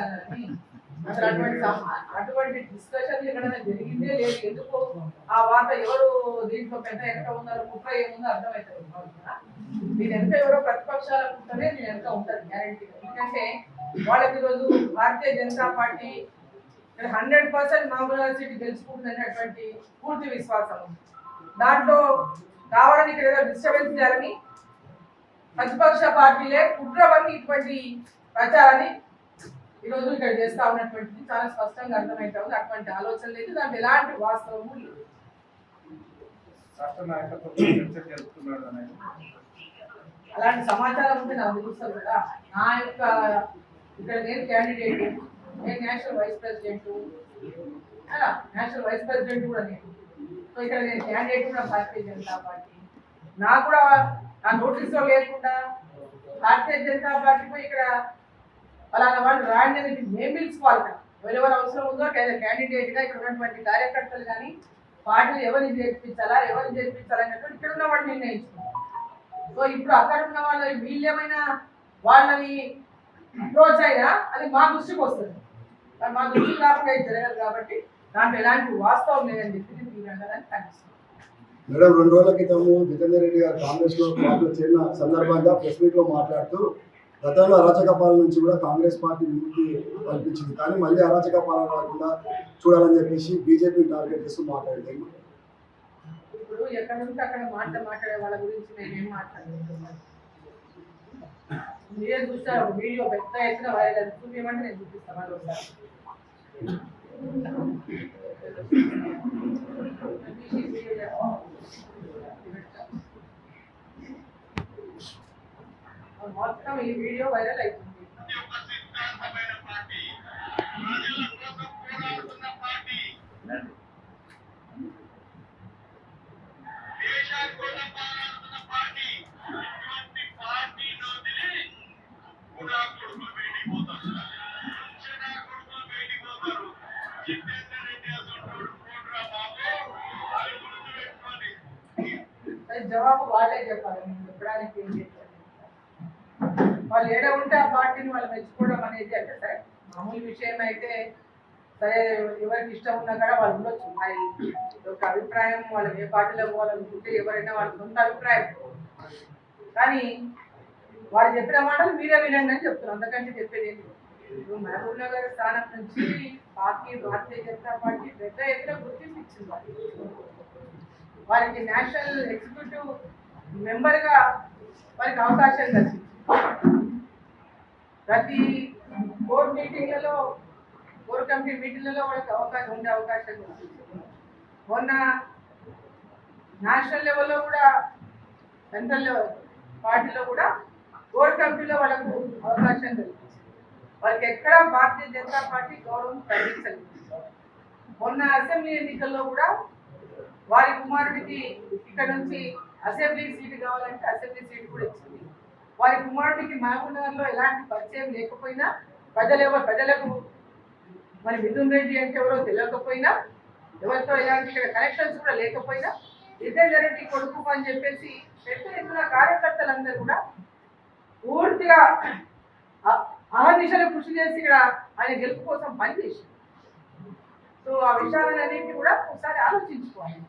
అన్నది అసలు అటువంటి డిస్కషన్ ఎక్కడైనా జరిగిందే లేదు. ఎందుకు ఆ వార్త ఎవరు దీంట్లో పెద్ద ఎంత ఉన్నారో కుట్ర ఏముందో అర్థమవుతుంది. నేను ఎంత ఎవరో ప్రతిపక్షాల కుట్రనే నేను ఎంత ఉంటుంది గ్యారంటీ. ఎందుకంటే వాళ్ళకి ఈరోజు భారతీయ జనతా పార్టీ 100% మహబూబ్నగర్ సీట్ గెలుచుకుంటున్నటువంటి పూర్తి విశ్వాసం. దాంట్లో కావాలని ఇక్కడ ఏదో డిస్టర్బెన్స్ చేయాలని ప్రతిపక్ష పార్టీలే కుట్రవన్నీ ఇటువంటి ప్రచారాన్ని ఈరోజు ఇక్కడ చేస్తా ఉన్నటువంటిది చాలా స్పష్టంగా అర్థమైతా ఉంది. అటువంటి ఆలోచన లేదు, దాంట్లో ఎలాంటి వాస్తవము లేదు. అలాంటి సమాచారం ఉంటే నాకు తెలుస్తుంది కదా. నా యొక్క ఇక్కడ నేను క్యాండిడేట్, నేను national vice president, national vice president కూడా నేను. సో ఇక్కడ నేను క్యాండిడేట్ కూడా భారతీయ జనతా పార్టీ. నాకు కూడా ఆ నోటీసులో లేకుండా భారతీయ జనతా పార్టీపై ఇక్కడ అలాంటి వాళ్ళు రాండి అనేది మేము పిలుచుకోవాలి కదా. ఎవరెవరు అవసరం ఉందో క్యాండిడేట్గా ఇక్కడ ఉన్నటువంటి కార్యకర్తలు కానీ పార్టీలు ఎవరిని చేర్పించాలా అన్నట్టు ఇక్కడ ఉన్న వాళ్ళు నిర్ణయించుకుంటారు. సో ఇప్పుడు అక్కడ ఉన్న వాళ్ళ వీళ్ళేమైనా వాళ్ళని అప్రోచ్ అయినా అది మా దృష్టికి వస్తుంది. మా దృష్టికి రాకుండా జరగదు కాబట్టి దాంట్లో ఎలాంటి వాస్తవం లేదని చెప్పి నేను తీవ్రంగా కనిపిస్తుంది. మేడం, 2 రోజుల క్రితము జితేందర్ రెడ్డి గారు కాంగ్రెస్ లో చేరిన సందర్భంగా ప్రెస్ మీట్ లో మాట్లాడుతూ గతంలో అరాచక పాలన నుంచి కూడా కాంగ్రెస్ పార్టీ విముక్తి కల్పించింది, కానీ మళ్ళీ అరాచక పాలన రాకుండా చూడాలని చెప్పేసి బీజేపీని టార్గెట్ చేస్తూ మాట్లాడింది. ఇప్పుడు ఎక్కడ నుంచి అక్కడ మాట్లాడే వాళ్ళ గురించి నేనేం మాట్లాడుతున్నాను. మీరే చూస్తారు వీడియో పెద్ద ఎత్తున వైరల్ చూపించమంటే నేను చూపిస్తాను. వాళ్ళు మొత్తం ఈ వీడియో వైరల్ అవుతుంది. జవాబు వాళ్ళే చెప్పాలి. నేను చెప్పడానికి ఏం చెప్పాలి. వాళ్ళు ఏడ ఉంటే ఆ పార్టీని వాళ్ళు మెచ్చుకోవడం అనేది అంటే సరే మామూలు విషయం అయితే సరే, ఎవరికి ఇష్టం ఉన్నా కూడా వాళ్ళు ఉండొచ్చు. మరి ఒక అభిప్రాయం వాళ్ళు ఏ పార్టీలో పోవాలనుకుంటే ఎవరైనా వాళ్ళ సొంత అభిప్రాయం. కానీ వాళ్ళు చెప్పిన మాటలు మీరే వినండి అని చెప్తున్నారు, అంతకంటే చెప్పేది ఏంటి. ఇప్పుడు మహబూబ్ నగర్ స్థానం నుంచి భారతీయ జనతా పార్టీ పెద్ద ఎత్తున గుర్తింపు ఇచ్చింది. వారికి నేషనల్ ఎగ్జిక్యూటివ్ మెంబర్గా వారికి అవకాశం కలిగింది. ప్రతి కోర్ మీటింగ్లలో, కోర్ కమిటీ మీటింగ్లలో వాళ్ళకి ఉండే అవకాశం కలిగింది. మొన్న నేషనల్ లెవెల్లో కూడా, సెంట్రల్ లెవెల్ పార్టీలో కూడా కోర్ కమిటీలో వాళ్ళకు అవకాశం కలిగింది. వాళ్ళకి ఎక్కడ భారతీయ జనతా పార్టీ గౌరవం తగ్గించలేదు. మొన్న అసెంబ్లీ ఎన్నికల్లో కూడా వారి కుమారుడికి ఇక్కడ నుంచి అసెంబ్లీ సీటు కావాలంటే అసెంబ్లీ సీటు కూడా ఇచ్చింది. వారి కుమారుడికి మహబూబ్నగర్లో ఎలాంటి పరిచయం లేకపోయినా, ప్రజలకు మరి మిథున్ రెడ్డి అంటే ఎవరో తెలియకపోయినా, ఎవరితో ఎలాంటి ఇక్కడ కనెక్షన్స్ కూడా లేకపోయినా జితేందర్ రెడ్డి కొడుకు అని చెప్పేసి పెద్ద ఎత్తున కార్యకర్తలందరూ కూడా పూర్తిగా అహర్నిశలు కృషి చేసి ఇక్కడ ఆయన గెలుపు కోసం పనిచేసి. సో ఆ విషయాలన్నింటినీ కూడా ఒకసారి ఆలోచించుకోవాలి.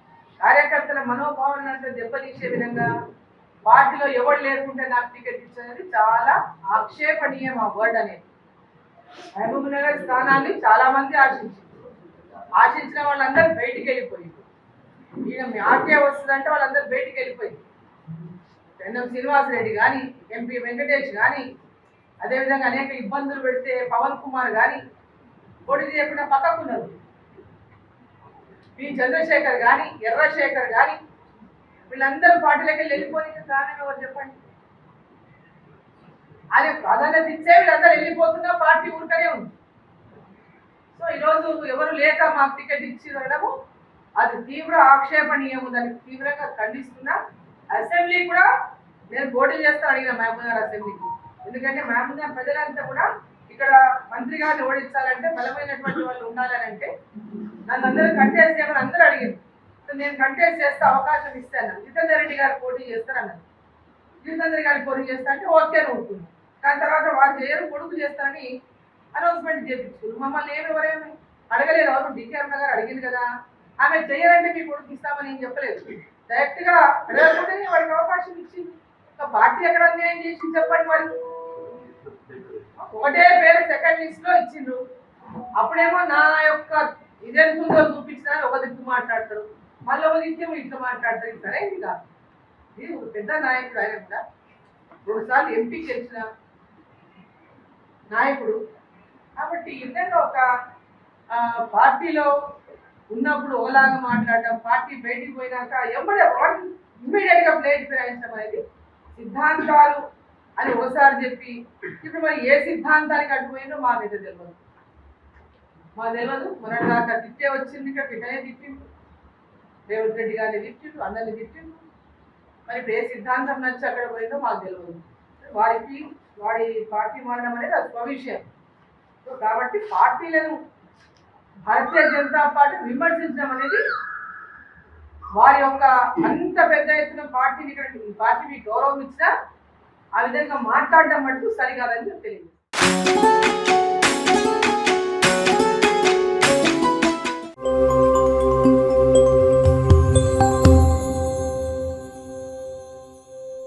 కార్యకర్తల మనోభావాలను దెబ్బతీసే విధంగా పార్టీలో ఎవరు లేకుంటే నాకు టికెట్ ఇచ్చేది చాలా ఆక్షేపణీయం. ఆ వర్డ్ అనేది మహబూబ్ నగర్ స్థానాన్ని చాలా మంది ఆశించిన వాళ్ళందరూ బయటికి వెళ్ళిపోయింది. ఈయన ఆర్కే వస్తుందంటే వాళ్ళందరూ బయటికి వెళ్ళిపోయింది. పెన్నం శ్రీనివాసరెడ్డి కానీ, ఎంపీ వెంకటేష్ కానీ, అదేవిధంగా అనేక ఇబ్బందులు పెడితే పవన్ కుమార్ కానీ పోటీ చేయకుండా పక్కకున్నారు. పి చంద్రశేఖర్ కానీ, ఎర్రశేఖర్ కానీ వీళ్ళందరూ పార్టీలోకి వెళ్ళిపోయిన కారణం ఎవరు చెప్పండి. ఆయన ప్రాధాన్యత ఇచ్చే వీళ్ళందరూ వెళ్ళిపోతున్నా పార్టీ ఊరికనే ఉంది. సో ఈరోజు ఎవరు లేక మాకు టికెట్ ఇచ్చి వెళ్ళడము అది తీవ్ర ఆక్షేపణీయము. దానికి తీవ్రంగా ఖండిస్తున్నా. అసెంబ్లీ కూడా నేను పోటీ చేస్తాను అడిగిన మహబూబ్నగర్ అసెంబ్లీకి. ఎందుకంటే మహబూబ్నగర్ ప్రజలంతా కూడా ఇక్కడ మంత్రి గారిని ఓడించాలంటే బలమైనటువంటి వాళ్ళు ఉండాలని అంటే నన్ను అందరూ కంటెస్ట్ చేయమని అందరూ అడిగారు. నేను కంటెస్ట్ చేస్తే అవకాశం ఇస్తాను. జితేందర్ రెడ్డి గారు పోటీ చేస్తారన్నారు. జితేందర్ గారికి పోటీ చేస్తా అంటే ఓకే అవుతుంది. దాని తర్వాత వాళ్ళు చేయరు, కొడుకు చేస్తారని అనౌన్స్మెంట్ చేయించుకున్నారు. మమ్మల్ని ఎవరేమి అడగలేదు. ఎవరు డికేఆర్ గారు అడిగింది కదా, ఆమె చెయ్యాలంటే మీ కొడుకు ఇస్తామని ఏం చెప్పలేదు. డైరెక్ట్ గా అడగకుండానే వాడికి అవకాశం ఇచ్చింది. పార్టీ ఎక్కడ అన్యాయం చేసింది చెప్పండి మరి. ఒకటే పేరు సెకండ్ లిస్ట్ లో ఇచ్చిండ్రు. అప్పుడేమో నా యొక్క ఇదెంతుందో చూపించినా ఒక దిక్కు మాట్లాడతారు, మళ్ళీ ఒక దిక్కేమో ఇట్లా మాట్లాడతారు. ఇది సరే ఇది కాదు. ఇది ఒక పెద్ద నాయకుడు, ఆయన కూడా 2 సార్లు ఎంపీ గెలిచిన నాయకుడు. కాబట్టి ఈ విధంగా ఒక పార్టీలో ఉన్నప్పుడు ఒకలాగా మాట్లాడటం, పార్టీ బయటికి పోయినాక ఎవడే ఇమ్మీడియట్ గా ప్లేట్ ఫిరాయించడం అనేది సిద్ధాంతాలు అని ఒకసారి చెప్పి ఇప్పుడు మరి ఏ సిద్ధాంతానికి అడ్డుపోయిందో మాకైతే తెలియదు. మాకు తెలియదు. మన దాకా తిట్టే వచ్చింది, ఇక్కడ తిట్టనే తిట్టిండు, రేవంత్ రెడ్డి గారిని తిట్టిండు, అందరిని తిట్టిండు. మరి ఇప్పుడు ఏ సిద్ధాంతం నచ్చి అక్కడ పోయిందో మాకు తెలియదు. వాడి పార్టీ మారడం అనేది అది ఒక విషయం. సో కాబట్టి పార్టీలను భారతీయ జనతా పార్టీ విమర్శించడం అనేది వారి యొక్క అంత పెద్ద ఎత్తున పార్టీని ఇక్కడ ఈ పార్టీ మీకు గౌరవం ఇచ్చినా ఆ విధంగా మాట్లాడడం మటుకు సరికాదని తెలియదు.